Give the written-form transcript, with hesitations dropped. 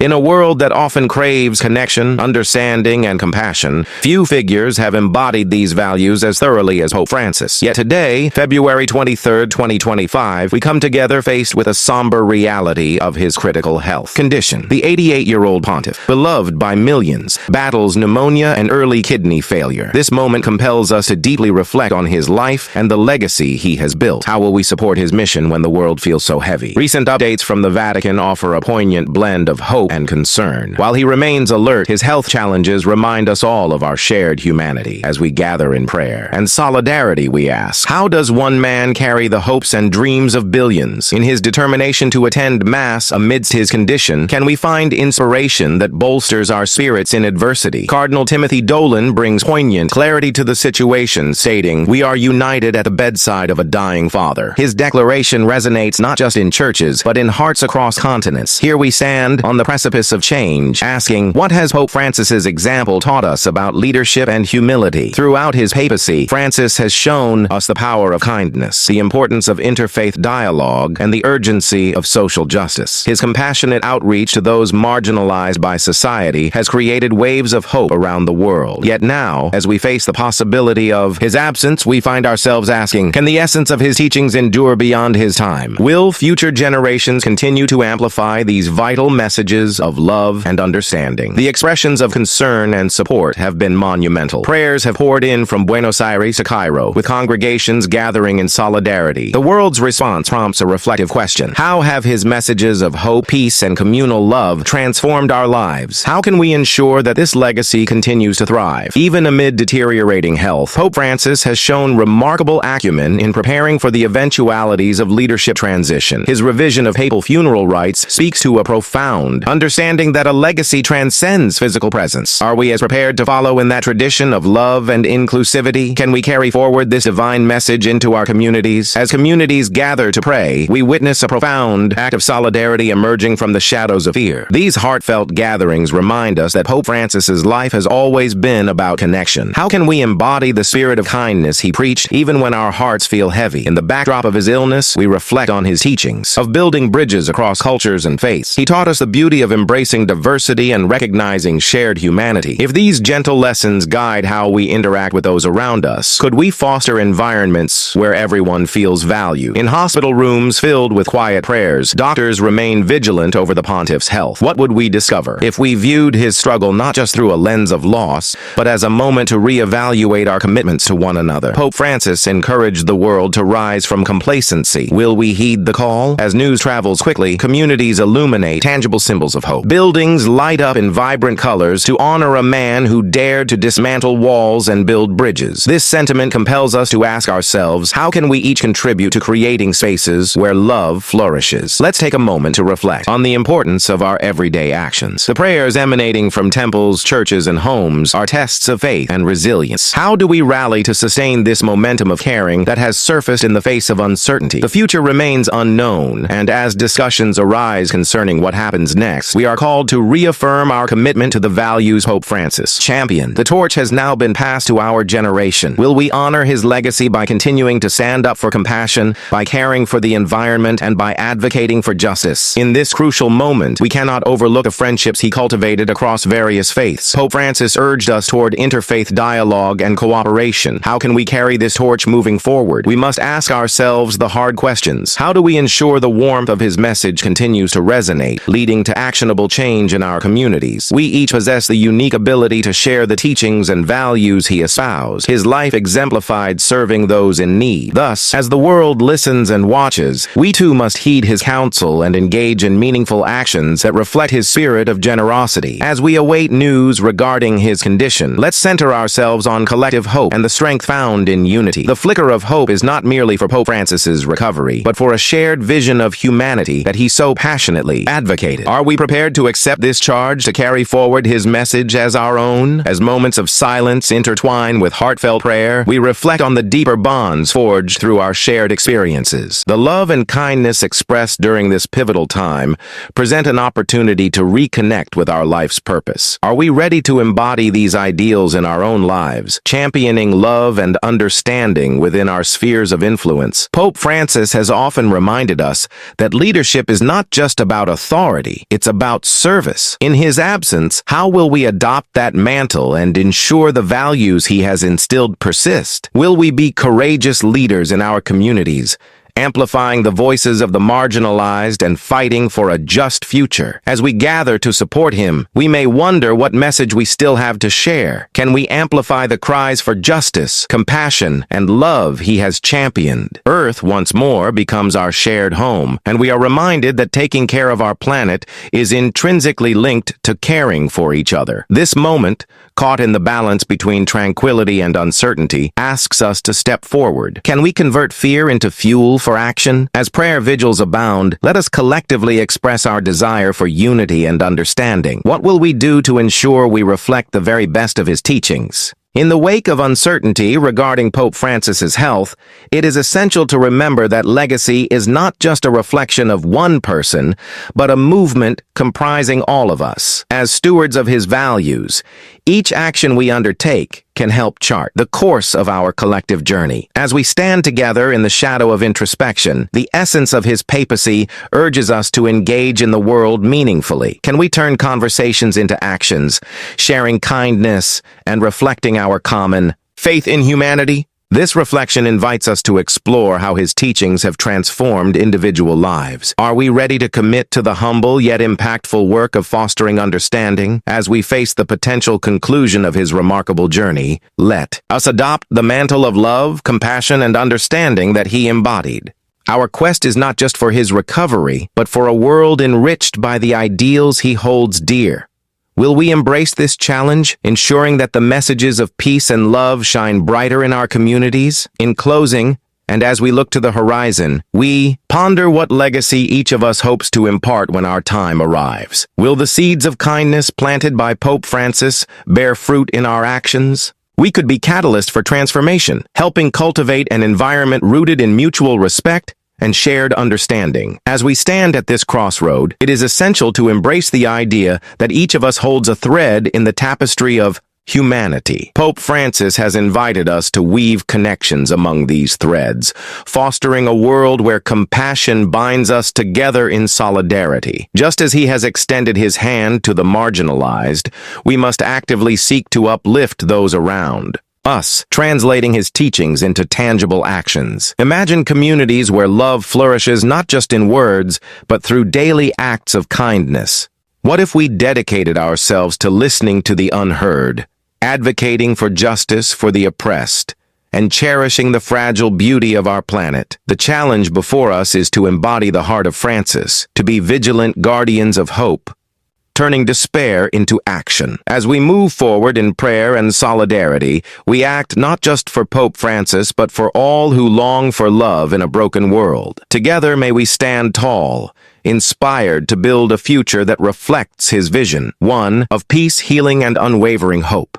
In a world that often craves connection, understanding, and compassion, few figures have embodied these values as thoroughly as Pope Francis. Yet today, February 23, 2025, we come together faced with a somber reality of his critical health condition. The 88-year-old pontiff, beloved by millions, battles pneumonia and early kidney failure. This moment compels us to deeply reflect on his life and the legacy he has built. How will we support his mission when the world feels so heavy? Recent updates from the Vatican offer a poignant blend of hope and concern. While he remains alert, his health challenges remind us all of our shared humanity. As we gather in prayer and solidarity, we ask, how does one man carry the hopes and dreams of billions? In his determination to attend Mass amidst his condition, can we find inspiration that bolsters our spirits in adversity? Cardinal Timothy Dolan brings poignant clarity to the situation, stating, "We are united at the bedside of a dying father." His declaration resonates not just in churches, but in hearts across continents. Here we stand on the precipice of change, asking, what has Pope Francis's example taught us about leadership and humility? Throughout his papacy, Francis has shown us the power of kindness, the importance of interfaith dialogue, and the urgency of social justice. His compassionate outreach to those marginalized by society has created waves of hope around the world. Yet now, as we face the possibility of his absence, we find ourselves asking, can the essence of his teachings endure beyond his time? Will future generations continue to amplify these vital messages of love and understanding? The expressions of concern and support have been monumental. Prayers have poured in from Buenos Aires to Cairo, with congregations gathering in solidarity. The world's response prompts a reflective question. How have his messages of hope, peace, and communal love transformed our lives? How can we ensure that this legacy continues to thrive? Even amid deteriorating health, Pope Francis has shown remarkable acumen in preparing for the eventualities of leadership transition. His revision of papal funeral rites speaks to a profound understanding that a legacy transcends physical presence. Are we as prepared to follow in that tradition of love and inclusivity? Can we carry forward this divine message into our communities? As communities gather to pray, we witness a profound act of solidarity emerging from the shadows of fear. These heartfelt gatherings remind us that Pope Francis's life has always been about connection. How can we embody the spirit of kindness he preached even when our hearts feel heavy? In the backdrop of his illness, we reflect on his teachings of building bridges across cultures and faiths. He taught us the beauty of embracing diversity and recognizing shared humanity. If these gentle lessons guide how we interact with those around us, could we foster environments where everyone feels valued? In hospital rooms filled with quiet prayers, doctors remain vigilant over the pontiff's health. What would we discover if we viewed his struggle not just through a lens of loss, but as a moment to reevaluate our commitments to one another? Pope Francis encouraged the world to rise from complacency. Will we heed the call? As news travels quickly, communities illuminate tangible symbols of hope. Buildings light up in vibrant colors to honor a man who dared to dismantle walls and build bridges. This sentiment compels us to ask ourselves, how can we each contribute to creating spaces where love flourishes? Let's take a moment to reflect on the importance of our everyday actions. The prayers emanating from temples, churches, and homes are tests of faith and resilience. How do we rally to sustain this momentum of caring that has surfaced in the face of uncertainty? The future remains unknown, and as discussions arise concerning what happens next, we are called to reaffirm our commitment to the values Pope Francis championed. The torch has now been passed to our generation. Will we honor his legacy by continuing to stand up for compassion, by caring for the environment, and by advocating for justice? In this crucial moment, we cannot overlook the friendships he cultivated across various faiths. Pope Francis urged us toward interfaith dialogue and cooperation. How can we carry this torch moving forward? We must ask ourselves the hard questions. How do we ensure the warmth of his message continues to resonate, leading to actionable change in our communities? We each possess the unique ability to share the teachings and values he espoused. His life exemplified serving those in need. Thus, as the world listens and watches, we too must heed his counsel and engage in meaningful actions that reflect his spirit of generosity. As we await news regarding his condition, let's center ourselves on collective hope and the strength found in unity. The flicker of hope is not merely for Pope Francis's recovery, but for a shared vision of humanity that he so passionately advocated. Are we prepared to accept this charge to carry forward his message as our own? As moments of silence intertwine with heartfelt prayer, we reflect on the deeper bonds forged through our shared experiences. The love and kindness expressed during this pivotal time present an opportunity to reconnect with our life's purpose. Are we ready to embody these ideals in our own lives, championing love and understanding within our spheres of influence? Pope Francis has often reminded us that leadership is not just about authority, it's about service. In his absence, how will we adopt that mantle and ensure the values he has instilled persist? Will we be courageous leaders in our communities, amplifying the voices of the marginalized and fighting for a just future? As we gather to support him, we may wonder what message we still have to share. Can we amplify the cries for justice, compassion, and love he has championed? Earth once more becomes our shared home, and we are reminded that taking care of our planet is intrinsically linked to caring for each other. This moment, caught in the balance between tranquility and uncertainty, asks us to step forward. Can we convert fear into fuel for action? As prayer vigils abound, let us collectively express our desire for unity and understanding. What will we do to ensure we reflect the very best of his teachings? In the wake of uncertainty regarding Pope Francis's health, it is essential to remember that legacy is not just a reflection of one person, but a movement comprising all of us. As stewards of his values, each action we undertake can help chart the course of our collective journey. As we stand together in the shadow of introspection, the essence of his papacy urges us to engage in the world meaningfully. Can we turn conversations into actions, sharing kindness and reflecting our common faith in humanity? This reflection invites us to explore how his teachings have transformed individual lives. Are we ready to commit to the humble yet impactful work of fostering understanding? As we face the potential conclusion of his remarkable journey, let us adopt the mantle of love, compassion, and understanding that he embodied. Our quest is not just for his recovery, but for a world enriched by the ideals he holds dear. Will we embrace this challenge, ensuring that the messages of peace and love shine brighter in our communities? In closing, and as we look to the horizon, we ponder what legacy each of us hopes to impart when our time arrives. Will the seeds of kindness planted by Pope Francis bear fruit in our actions? We could be catalysts for transformation, helping cultivate an environment rooted in mutual respect and shared understanding. As we stand at this crossroad, it is essential to embrace the idea that each of us holds a thread in the tapestry of humanity. Pope Francis has invited us to weave connections among these threads, fostering a world where compassion binds us together in solidarity. Just as he has extended his hand to the marginalized, we must actively seek to uplift those around us, translating his teachings into tangible actions. Imagine communities where love flourishes not just in words, but through daily acts of kindness. What if we dedicated ourselves to listening to the unheard, advocating for justice for the oppressed, and cherishing the fragile beauty of our planet? The challenge before us is to embody the heart of Francis, to be vigilant guardians of hope, turning despair into action. As we move forward in prayer and solidarity, we act not just for Pope Francis, but for all who long for love in a broken world. Together may we stand tall, inspired to build a future that reflects his vision, one of peace, healing, and unwavering hope.